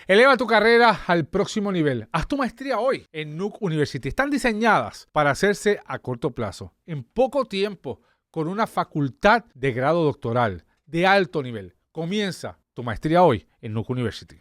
Eleva tu carrera al próximo nivel. Haz tu maestría hoy en Nuuk University. Están diseñadas para hacerse a corto plazo, en poco tiempo, con una facultad de grado doctoral de alto nivel. Comienza tu maestría hoy en Nuuk University.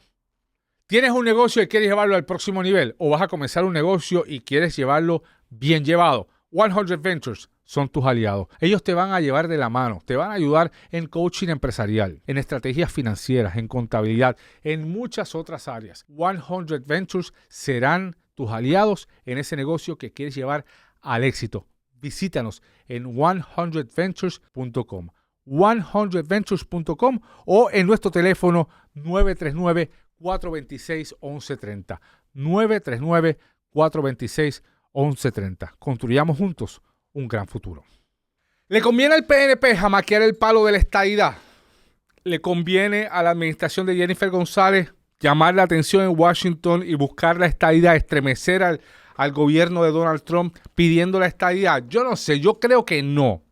¿Tienes un negocio y quieres llevarlo al próximo nivel? ¿O vas a comenzar un negocio y quieres llevarlo bien llevado? 100 Ventures son tus aliados. Ellos te van a llevar de la mano, te van a ayudar en coaching empresarial, en estrategias financieras, en contabilidad, en muchas otras áreas. 100 Ventures serán tus aliados en ese negocio que quieres llevar al éxito. Visítanos en 100ventures.com, 100ventures.com o en nuestro teléfono 939-426-1130, 939-426-1130. Construyamos juntos un gran futuro. ¿Le conviene al PNP jamaquear el palo de la estadidad? ¿Le conviene a la administración de Jennifer González llamar la atención en Washington y buscar la estadidad, estremecer al gobierno de Donald Trump pidiendo la estadidad? Yo no sé, yo creo que no.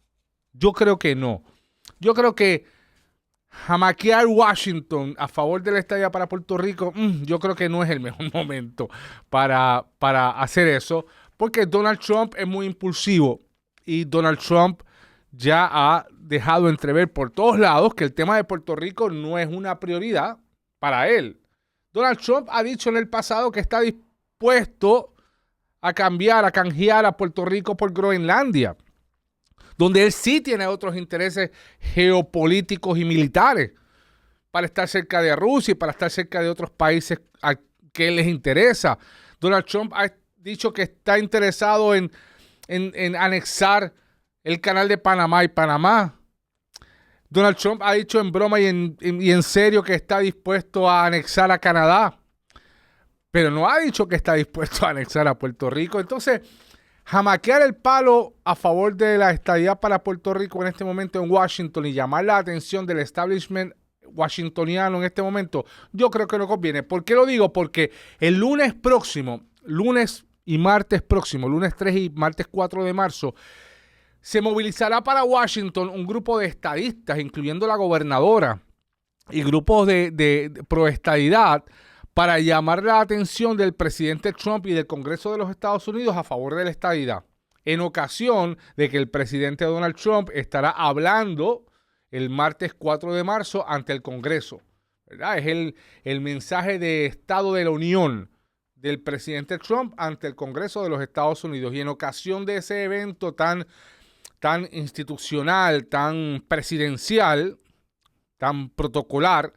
Yo creo que jamaquear Washington a favor de la estadidad para Puerto Rico, yo creo que no es el mejor momento para hacer eso, porque Donald Trump es muy impulsivo y Donald Trump ya ha dejado entrever por todos lados que el tema de Puerto Rico no es una prioridad para él. Donald Trump ha dicho en el pasado que está dispuesto a cambiar, a canjear a Puerto Rico por Groenlandia, donde él sí tiene otros intereses geopolíticos y militares para estar cerca de Rusia y para estar cerca de otros países a que les interesa. Donald Trump ha dicho que está interesado en anexar el canal de Panamá y Panamá. Donald Trump ha dicho en broma y en serio que está dispuesto a anexar a Canadá, pero no ha dicho que está dispuesto a anexar a Puerto Rico. Entonces, jamaquear el palo a favor de la estadidad para Puerto Rico en este momento en Washington y llamar la atención del establishment washingtoniano en este momento, yo creo que no conviene. ¿Por qué lo digo? Porque el lunes próximo, lunes y martes próximo, lunes 3 y martes 4 de marzo, se movilizará para Washington un grupo de estadistas, incluyendo la gobernadora, y grupos de proestadidad, para llamar la atención del presidente Trump y del Congreso de los Estados Unidos a favor de la estadidad, en ocasión de que el presidente Donald Trump estará hablando el martes 4 de marzo ante el Congreso, ¿verdad? Es el mensaje de Estado de la Unión del presidente Trump ante el Congreso de los Estados Unidos. Y en ocasión de ese evento tan institucional, tan presidencial, tan protocolar,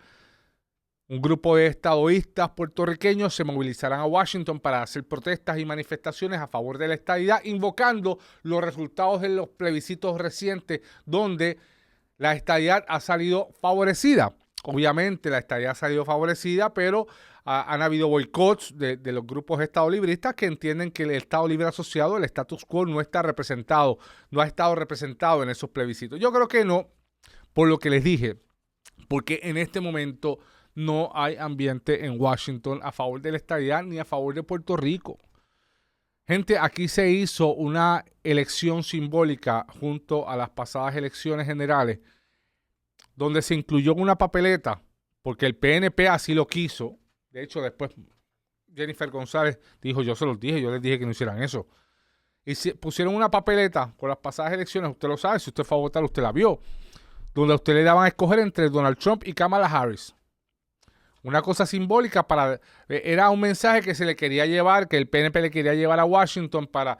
un grupo de estadistas puertorriqueños se movilizarán a Washington para hacer protestas y manifestaciones a favor de la estadidad, invocando los resultados de los plebiscitos recientes donde la estadidad ha salido favorecida. Obviamente la estadidad ha salido favorecida, pero han habido boicots de los grupos estadolibristas que entienden que el Estado Libre Asociado, el status quo, no ha estado representado en esos plebiscitos. Yo creo que no, por lo que les dije, porque en este momento no hay ambiente en Washington a favor de la estadidad ni a favor de Puerto Rico. Gente, aquí se hizo una elección simbólica junto a las pasadas elecciones generales, donde se incluyó una papeleta, porque el PNP así lo quiso. De hecho, después Jennifer González dijo, yo se los dije, yo les dije que no hicieran eso. Y pusieron una papeleta con las pasadas elecciones, usted lo sabe, si usted fue a votar, usted la vio, donde a usted le daban a escoger entre Donald Trump y Kamala Harris. Una cosa simbólica era un mensaje que se le quería llevar, que el PNP le quería llevar a Washington para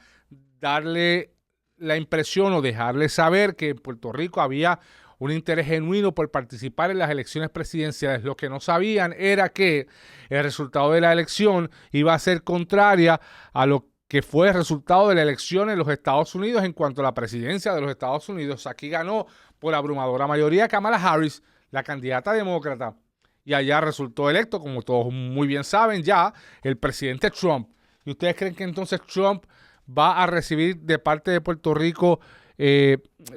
darle la impresión o dejarle saber que en Puerto Rico había un interés genuino por participar en las elecciones presidenciales. Lo que no sabían era que el resultado de la elección iba a ser contraria a lo que fue el resultado de la elección en los Estados Unidos en cuanto a la presidencia de los Estados Unidos. Aquí ganó por abrumadora mayoría Kamala Harris, la candidata demócrata, y allá resultó electo, como todos muy bien saben ya, el presidente Trump. ¿Y ustedes creen que entonces Trump va a recibir de parte de Puerto Rico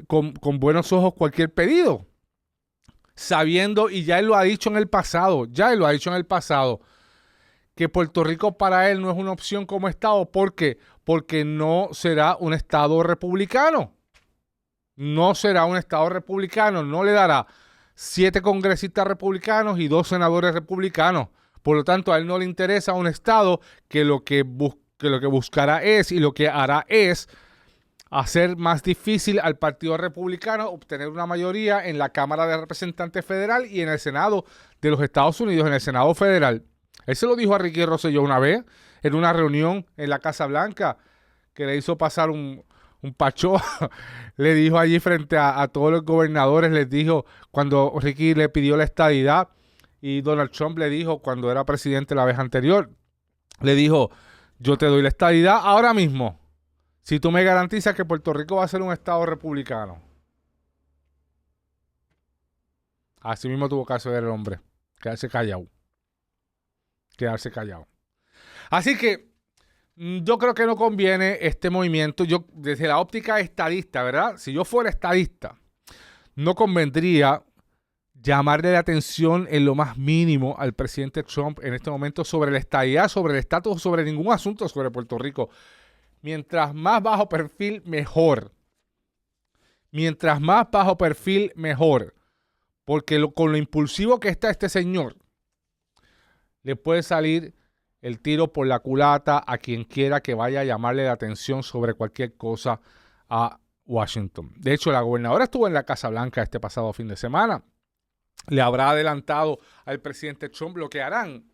con buenos ojos cualquier pedido? Sabiendo, y ya él lo ha dicho en el pasado, que Puerto Rico para él no es una opción como Estado. ¿Por qué? Porque no será un Estado republicano. No será un Estado republicano, no le dará 7 congresistas republicanos y 2 senadores republicanos. Por lo tanto, a él no le interesa un estado que lo que buscará es y lo que hará es hacer más difícil al Partido Republicano obtener una mayoría en la Cámara de Representantes Federal y en el Senado de los Estados Unidos, en el Senado Federal. Él se lo dijo a Ricky Rosselló una vez en una reunión en la Casa Blanca, que le hizo pasar un pachó. Le dijo allí frente a todos los gobernadores, les dijo cuando Ricky le pidió la estadidad y Donald Trump le dijo cuando era presidente la vez anterior, le dijo, yo te doy la estadidad ahora mismo si tú me garantizas que Puerto Rico va a ser un estado republicano. Así mismo tuvo que hacer el hombre, quedarse callado. Así que yo creo que no conviene este movimiento. Yo, desde la óptica estadista, ¿verdad? Si yo fuera estadista, no convendría llamarle la atención en lo más mínimo al presidente Trump en este momento sobre la estadidad, sobre el estatus, sobre ningún asunto sobre Puerto Rico. Mientras más bajo perfil, mejor. Mientras más bajo perfil, mejor. Porque con lo impulsivo que está este señor, le puede salir el tiro por la culata a quien quiera que vaya a llamarle la atención sobre cualquier cosa a Washington. De hecho, la gobernadora estuvo en la Casa Blanca este pasado fin de semana. Le habrá adelantado al presidente Trump lo que harán.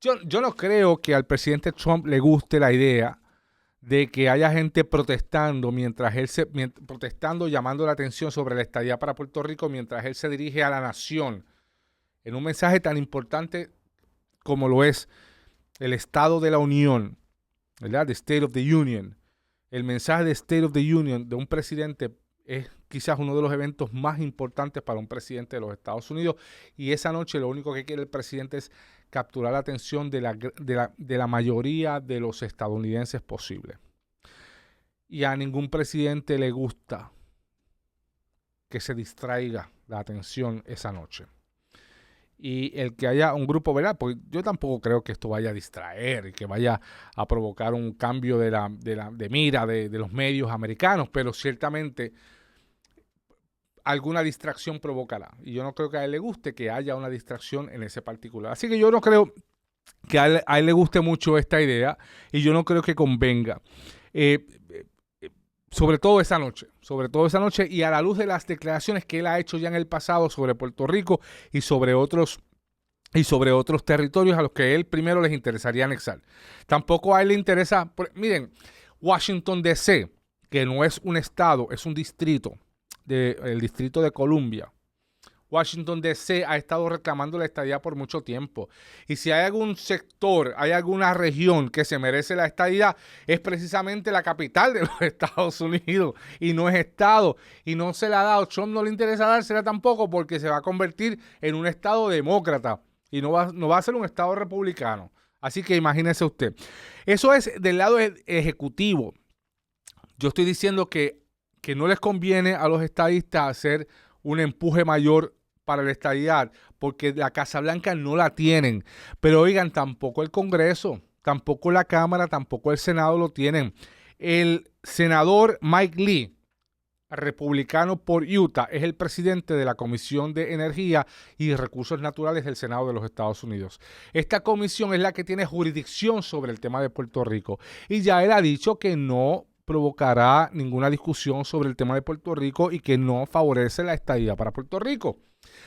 Yo no creo que al presidente Trump le guste la idea de que haya gente protestando protestando, llamando la atención sobre la estadía para Puerto Rico mientras él se dirige a la nación en un mensaje tan importante como lo es el Estado de la Unión, ¿verdad? The State of the Union. El mensaje de State of the Union de un presidente es quizás uno de los eventos más importantes para un presidente de los Estados Unidos, y esa noche lo único que quiere el presidente es capturar la atención de la mayoría de los estadounidenses posible. Y a ningún presidente le gusta que se distraiga la atención esa noche. Y el que haya un grupo, ¿verdad? Pues yo tampoco creo que esto vaya a distraer y que vaya a provocar un cambio de mira de los medios americanos, pero ciertamente alguna distracción provocará. Y yo no creo que a él le guste que haya una distracción en ese particular. Así que yo no creo que a él le guste mucho esta idea y yo no creo que convenga. Sobre todo esa noche y a la luz de las declaraciones que él ha hecho ya en el pasado sobre Puerto Rico y sobre otros territorios a los que él primero les interesaría anexar. Tampoco a él le interesa, miren, Washington D.C., que no es un estado, es un distrito, el Distrito de Columbia. Washington D.C. ha estado reclamando la estadidad por mucho tiempo. Y si hay algún sector, hay alguna región que se merece la estadidad, es precisamente la capital de los Estados Unidos. Y no es estado. Y no se la ha dado. Trump no le interesa dársela tampoco porque se va a convertir en un estado demócrata. Y no va a ser un estado republicano. Así que imagínese usted. Eso es del lado ejecutivo. Yo estoy diciendo que no les conviene a los estadistas hacer un empuje mayor para la estadidad, porque la Casa Blanca no la tienen. Pero oigan, tampoco el Congreso, tampoco la Cámara, tampoco el Senado lo tienen. El senador Mike Lee, republicano por Utah, es el presidente de la Comisión de Energía y Recursos Naturales del Senado de los Estados Unidos. Esta comisión es la que tiene jurisdicción sobre el tema de Puerto Rico. Y ya él ha dicho que no provocará ninguna discusión sobre el tema de Puerto Rico y que no favorece la estadidad para Puerto Rico.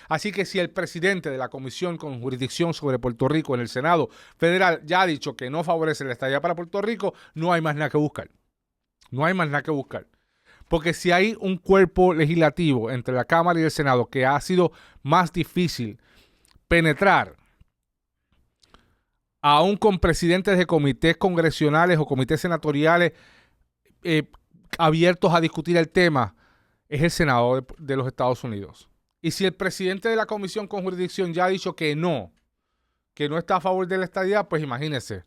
Así que si el presidente de la comisión con jurisdicción sobre Puerto Rico en el Senado federal ya ha dicho que no favorece la estadidad para Puerto Rico, no hay más nada que buscar. No hay más nada que buscar. Porque si hay un cuerpo legislativo entre la Cámara y el Senado que ha sido más difícil penetrar, aún con presidentes de comités congresionales o comités senatoriales abiertos a discutir el tema, es el Senado de los Estados Unidos. Y si el presidente de la comisión con jurisdicción ya ha dicho que no está a favor de la estadidad, pues imagínense.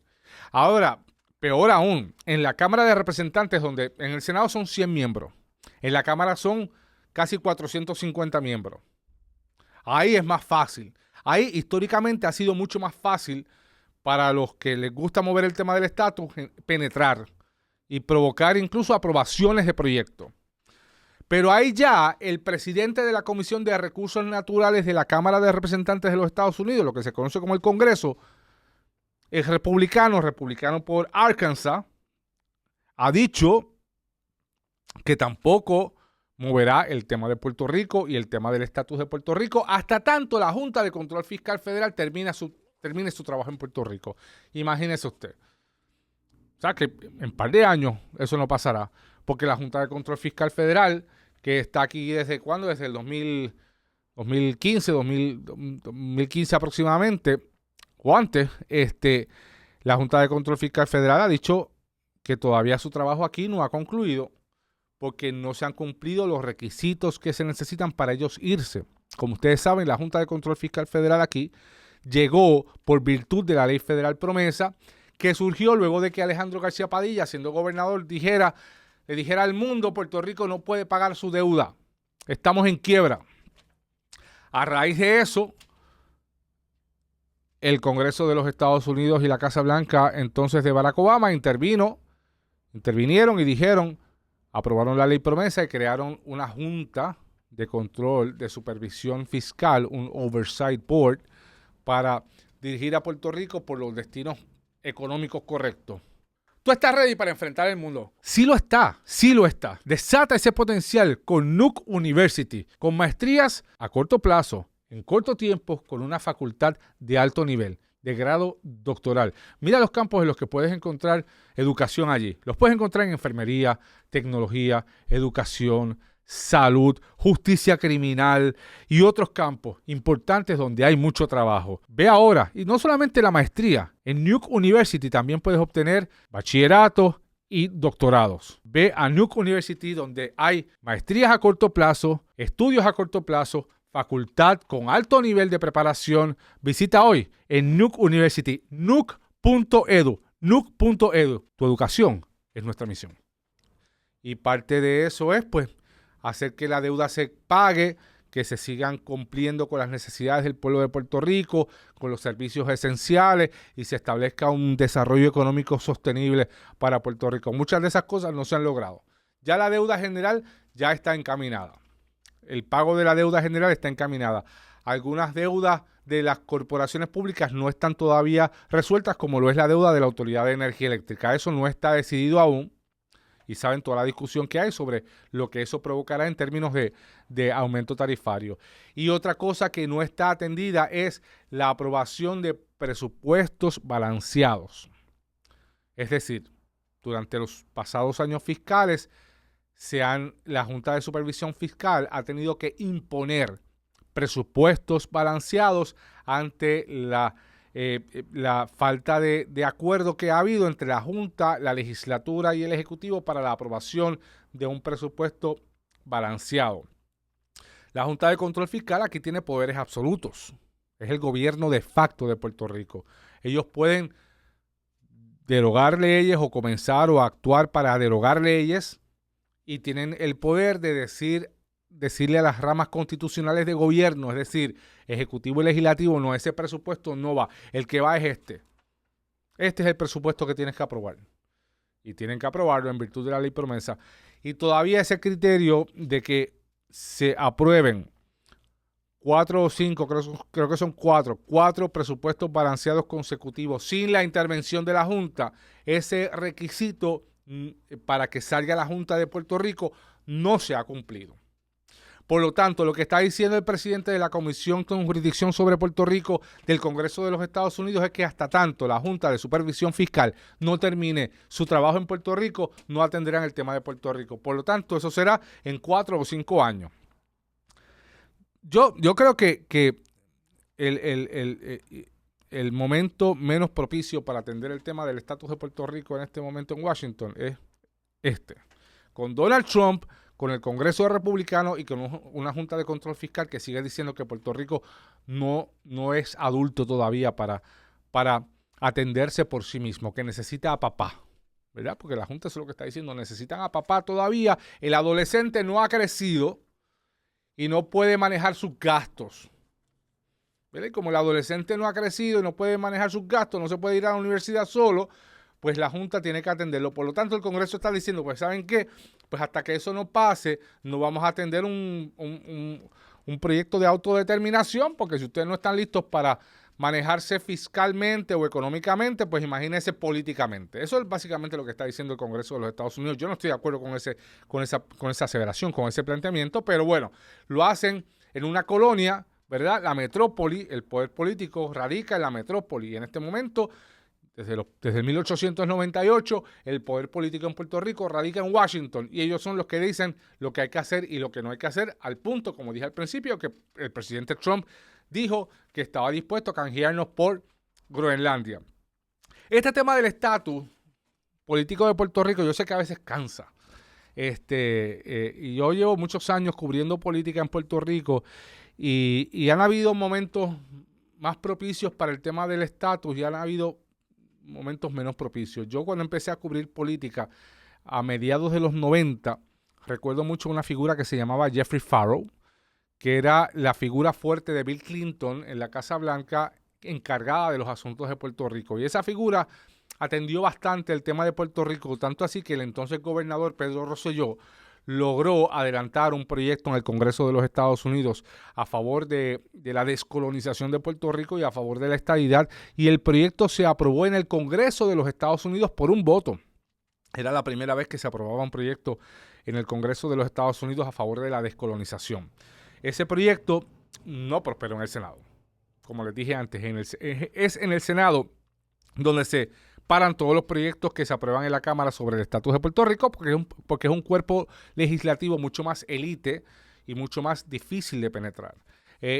Ahora, peor aún, en la Cámara de Representantes, donde en el Senado son 100 miembros, en la Cámara son casi 450 miembros. Ahí es más fácil. Ahí históricamente ha sido mucho más fácil para los que les gusta mover el tema del estatus, penetrar y provocar incluso aprobaciones de proyectos. Pero ahí ya el presidente de la Comisión de Recursos Naturales de la Cámara de Representantes de los Estados Unidos, lo que se conoce como el Congreso, el republicano por Arkansas, ha dicho que tampoco moverá el tema de Puerto Rico y el tema del estatus de Puerto Rico hasta tanto la Junta de Control Fiscal Federal termine su trabajo en Puerto Rico. Imagínese usted. O sea que en un par de años eso no pasará, porque la Junta de Control Fiscal Federal, que está aquí desde cuándo, desde el 2015 aproximadamente, o antes, la Junta de Control Fiscal Federal ha dicho que todavía su trabajo aquí no ha concluido porque no se han cumplido los requisitos que se necesitan para ellos irse. Como ustedes saben, la Junta de Control Fiscal Federal aquí llegó por virtud de la Ley Federal Promesa, que surgió luego de que Alejandro García Padilla, siendo gobernador, le dijera al mundo: Puerto Rico no puede pagar su deuda, estamos en quiebra. A raíz de eso, el Congreso de los Estados Unidos y la Casa Blanca, entonces de Barack Obama, intervinieron y dijeron, aprobaron la ley promesa y crearon una junta de control, de supervisión fiscal, un oversight board, para dirigir a Puerto Rico por los destinos económicos correctos. ¿Tú estás ready para enfrentar el mundo? Sí lo está, sí lo está. Desata ese potencial con Nuke University, con maestrías a corto plazo, en corto tiempo, con una facultad de alto nivel, de grado doctoral. Mira los campos en los que puedes encontrar educación allí. Los puedes encontrar en enfermería, tecnología, educación, salud, justicia criminal y otros campos importantes donde hay mucho trabajo. Ve ahora, y no solamente la maestría, en Nuke University también puedes obtener bachillerato y doctorados. Ve a Nuke University donde hay maestrías a corto plazo, estudios a corto plazo, facultad con alto nivel de preparación. Visita hoy en Nuke University, nuke.edu, nuke.edu. Tu educación es nuestra misión. Y parte de eso es, pues, hacer que la deuda se pague, que se sigan cumpliendo con las necesidades del pueblo de Puerto Rico, con los servicios esenciales y se establezca un desarrollo económico sostenible para Puerto Rico. Muchas de esas cosas no se han logrado. Ya la deuda general ya está encaminada. El pago de la deuda general está encaminada. Algunas deudas de las corporaciones públicas no están todavía resueltas, como lo es la deuda de la Autoridad de Energía Eléctrica. Eso no está decidido aún. Y saben toda la discusión que hay sobre lo que eso provocará en términos de aumento tarifario. Y otra cosa que no está atendida es la aprobación de presupuestos balanceados. Es decir, durante los pasados años fiscales, la Junta de Supervisión Fiscal ha tenido que imponer presupuestos balanceados ante la falta de acuerdo que ha habido entre la Junta, la legislatura y el Ejecutivo para la aprobación de un presupuesto balanceado. La Junta de Control Fiscal aquí tiene poderes absolutos. Es el gobierno de facto de Puerto Rico. Ellos pueden derogar leyes o comenzar o actuar para derogar leyes y tienen el poder de decirle a las ramas constitucionales de gobierno, es decir, ejecutivo y legislativo: no, ese presupuesto no va, el que va es este. Este es el presupuesto que tienes que aprobar. Y tienen que aprobarlo en virtud de la ley promesa. Y todavía ese criterio de que se aprueben 4 o 5, creo que son 4 presupuestos balanceados consecutivos sin la intervención de la Junta, ese requisito para que salga la Junta de Puerto Rico no se ha cumplido. Por lo tanto, lo que está diciendo el presidente de la Comisión con Jurisdicción sobre Puerto Rico del Congreso de los Estados Unidos es que hasta tanto la Junta de Supervisión Fiscal no termine su trabajo en Puerto Rico, no atenderán el tema de Puerto Rico. Por lo tanto, eso será en 4 o 5 años. Yo creo que el momento menos propicio para atender el tema del estatus de Puerto Rico en este momento en Washington es con Donald Trump, con el Congreso Republicano y con una Junta de Control Fiscal que sigue diciendo que Puerto Rico no es adulto todavía para atenderse por sí mismo, que necesita a papá, ¿verdad? Porque la Junta es lo que está diciendo, necesitan a papá todavía. El adolescente no ha crecido y no puede manejar sus gastos, ¿verdad? Y como el adolescente no ha crecido y no puede manejar sus gastos, no se puede ir a la universidad solo, pues la Junta tiene que atenderlo. Por lo tanto, el Congreso está diciendo, pues ¿saben qué? Pues hasta que eso no pase, no vamos a atender un proyecto de autodeterminación, porque si ustedes no están listos para manejarse fiscalmente o económicamente, pues imagínense políticamente. Eso es básicamente lo que está diciendo el Congreso de los Estados Unidos. Yo no estoy de acuerdo con esa aseveración, con ese planteamiento, pero bueno, lo hacen en una colonia, ¿verdad? La metrópoli, el poder político radica en la metrópoli. Y en este momento, desde el 1898, el poder político en Puerto Rico radica en Washington. Y ellos son los que dicen lo que hay que hacer y lo que no hay que hacer, al punto, como dije al principio, que el presidente Trump dijo que estaba dispuesto a canjearnos por Groenlandia. Este tema del estatus político de Puerto Rico, yo sé que a veces cansa. Y yo llevo muchos años cubriendo política en Puerto Rico y han habido momentos más propicios para el tema del estatus y han habido momentos menos propicios. Yo cuando empecé a cubrir política a mediados de los 90, recuerdo mucho una figura que se llamaba Jeffrey Farrow, que era la figura fuerte de Bill Clinton en la Casa Blanca encargada de los asuntos de Puerto Rico. Y esa figura atendió bastante el tema de Puerto Rico, tanto así que el entonces gobernador Pedro Rosselló logró adelantar un proyecto en el Congreso de los Estados Unidos a favor de la descolonización de Puerto Rico y a favor de la estadidad, y el proyecto se aprobó en el Congreso de los Estados Unidos por un voto. Era la primera vez que se aprobaba un proyecto en el Congreso de los Estados Unidos a favor de la descolonización. Ese proyecto no prosperó en el Senado. Como les dije antes, es en el Senado donde se paran todos los proyectos que se aprueban en la Cámara sobre el estatus de Puerto Rico, porque es un cuerpo legislativo mucho más élite y mucho más difícil de penetrar.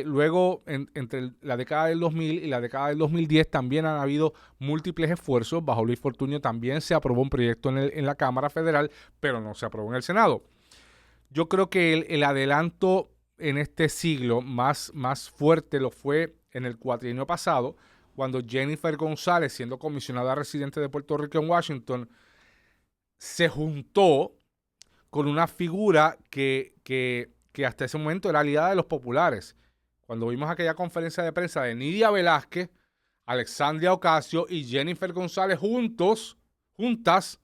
Luego, entre la década del 2000 y la década del 2010, también han habido múltiples esfuerzos. Bajo Luis Fortuño también se aprobó un proyecto en la Cámara Federal, pero no se aprobó en el Senado. Yo creo que el adelanto en este siglo más fuerte lo fue en el cuatrienio pasado, cuando Jennifer González, siendo comisionada residente de Puerto Rico en Washington, se juntó con una figura que hasta ese momento era aliada de los populares. Cuando vimos aquella conferencia de prensa de Nidia Velázquez, Alexandria Ocasio y Jennifer González juntas,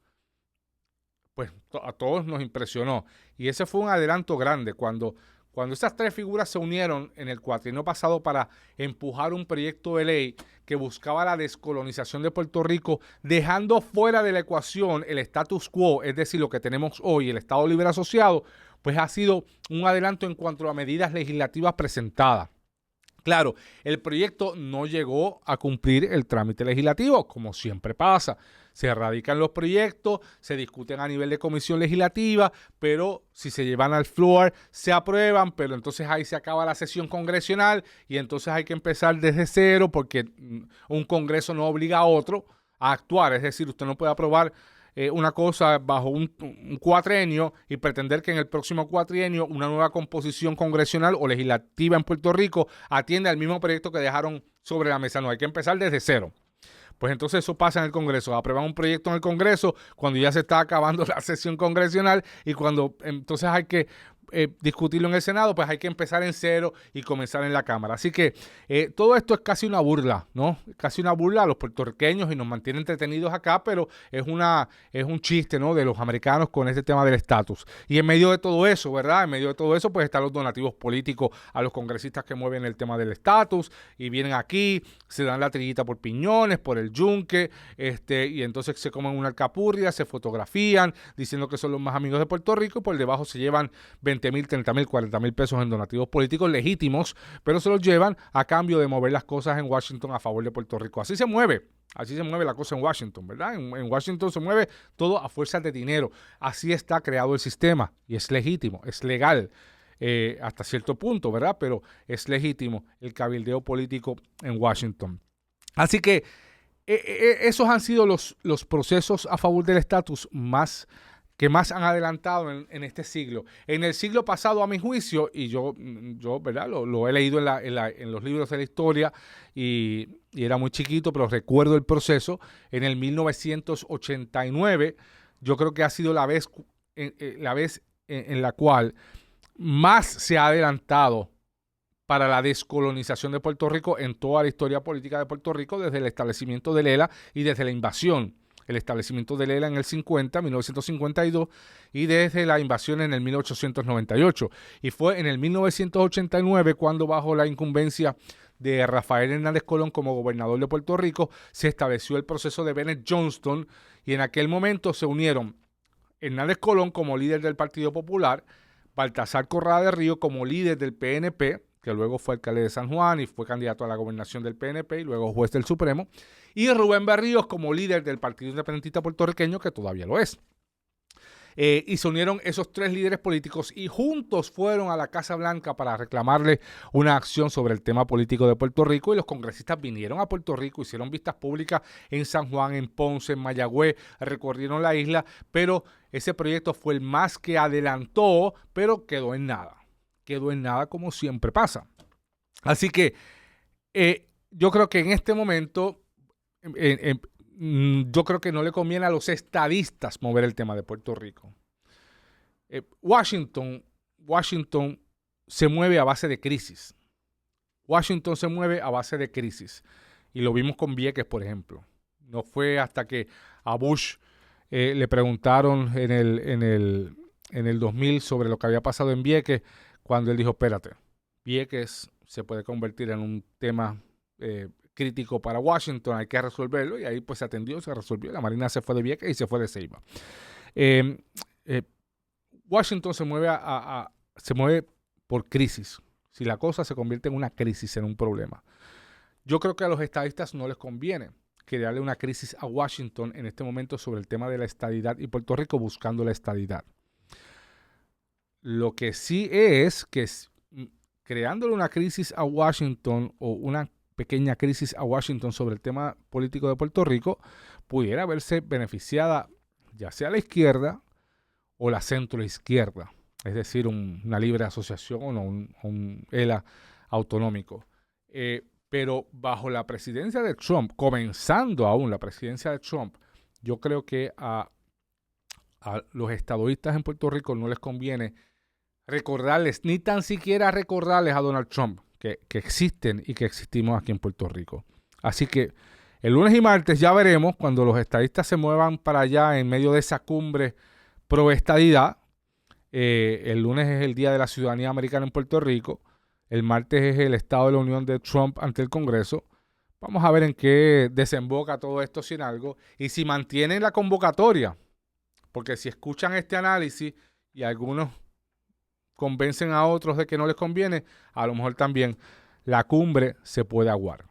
pues a todos nos impresionó. Y ese fue un adelanto grande cuando esas tres figuras se unieron en el cuatrienio pasado para empujar un proyecto de ley que buscaba la descolonización de Puerto Rico, dejando fuera de la ecuación el status quo, es decir, lo que tenemos hoy, el Estado Libre Asociado, pues ha sido un adelanto en cuanto a medidas legislativas presentadas. Claro, el proyecto no llegó a cumplir el trámite legislativo, como siempre pasa. Se radican los proyectos, se discuten a nivel de comisión legislativa, pero si se llevan al floor, se aprueban, pero entonces ahí se acaba la sesión congresional y entonces hay que empezar desde cero porque un congreso no obliga a otro a actuar. Es decir, usted no puede aprobar una cosa bajo un cuatrienio y pretender que en el próximo cuatrienio una nueva composición congresional o legislativa en Puerto Rico atienda al mismo proyecto que dejaron sobre la mesa. No, hay que empezar desde cero. Pues entonces eso pasa en el Congreso. Aprueban un proyecto en el Congreso cuando ya se está acabando la sesión congresional y cuando entonces hay que discutirlo en el Senado, pues hay que empezar en cero y comenzar en la Cámara. Así que todo esto es casi una burla, ¿no? Casi una burla a los puertorriqueños y nos mantiene entretenidos acá, pero es un chiste, ¿no? De los americanos con este tema del estatus. Y en medio de todo eso, ¿verdad? En medio de todo eso, pues están los donativos políticos a los congresistas que mueven el tema del estatus y vienen aquí, se dan la trillita por piñones, por el yunque, y entonces se comen una alcapurria, se fotografían diciendo que son los más amigos de Puerto Rico y por debajo se llevan 20,000, 30,000, 40,000 pesos en donativos políticos legítimos, pero se los llevan a cambio de mover las cosas en Washington a favor de Puerto Rico. Así se mueve la cosa en Washington, ¿verdad? En Washington se mueve todo a fuerzas de dinero. Así está creado el sistema y es legítimo, es legal hasta cierto punto, ¿verdad? Pero es legítimo el cabildeo político en Washington. Así que esos han sido los procesos a favor del estatus que más han adelantado en este siglo. En el siglo pasado, a mi juicio, y yo ¿verdad? Lo he leído en los libros de la historia y era muy chiquito, pero recuerdo el proceso. En el 1989, yo creo que ha sido la vez en la cual más se ha adelantado para la descolonización de Puerto Rico en toda la historia política de Puerto Rico, desde el establecimiento del ELA y desde la invasión. el establecimiento de Lela en el 1952, y desde la invasión en el 1898. Y fue en el 1989 cuando, bajo la incumbencia de Rafael Hernández Colón como gobernador de Puerto Rico, se estableció el proceso de Bennett Johnston, y en aquel momento se unieron Hernández Colón como líder del Partido Popular, Baltasar Corrada de Río como líder del PNP, que luego fue alcalde de San Juan y fue candidato a la gobernación del PNP y luego juez del Supremo, y Rubén Berríos como líder del Partido Independentista Puertorriqueño, que todavía lo es. Y se unieron esos tres líderes políticos y juntos fueron a la Casa Blanca para reclamarle una acción sobre el tema político de Puerto Rico, y los congresistas vinieron a Puerto Rico, hicieron vistas públicas en San Juan, en Ponce, en Mayagüez, recorrieron la isla, pero ese proyecto fue el más que adelantó, pero quedó en nada como siempre pasa. Así que yo creo que en este momento yo creo que no le conviene a los estadistas mover el tema de Puerto Rico. Washington se mueve a base de crisis. Washington se mueve a base de crisis. Y lo vimos con Vieques, por ejemplo. No fue hasta que a Bush le preguntaron en el 2000 sobre lo que había pasado en Vieques, cuando él dijo, espérate, Vieques se puede convertir en un tema crítico para Washington, hay que resolverlo, y ahí pues se atendió, se resolvió, la Marina se fue de Vieques y se fue de Ceiba. Washington se mueve por crisis. Si la cosa se convierte en una crisis, en un problema. Yo creo que a los estadistas no les conviene crearle una crisis a Washington en este momento sobre el tema de la estadidad y Puerto Rico buscando la estadidad. Lo que sí es que creándole una crisis a Washington o una pequeña crisis a Washington sobre el tema político de Puerto Rico, pudiera verse beneficiada ya sea la izquierda o la centroizquierda, es decir, una libre asociación o un ELA autonómico. Pero bajo la presidencia de Trump, comenzando aún la presidencia de Trump, yo creo que a los estadistas en Puerto Rico no les conviene recordarles, ni tan siquiera recordarles a Donald Trump que existen y que existimos aquí en Puerto Rico. Así que el lunes y martes ya veremos, cuando los estadistas se muevan para allá en medio de esa cumbre pro estadidad. El lunes es el Día de la Ciudadanía Americana en Puerto Rico. El martes es el Estado de la Unión de Trump ante el Congreso. Vamos a ver en qué desemboca todo esto, si en algo, y si mantienen la convocatoria. Porque si escuchan este análisis y algunos convencen a otros de que no les conviene, a lo mejor también la cumbre se puede aguar.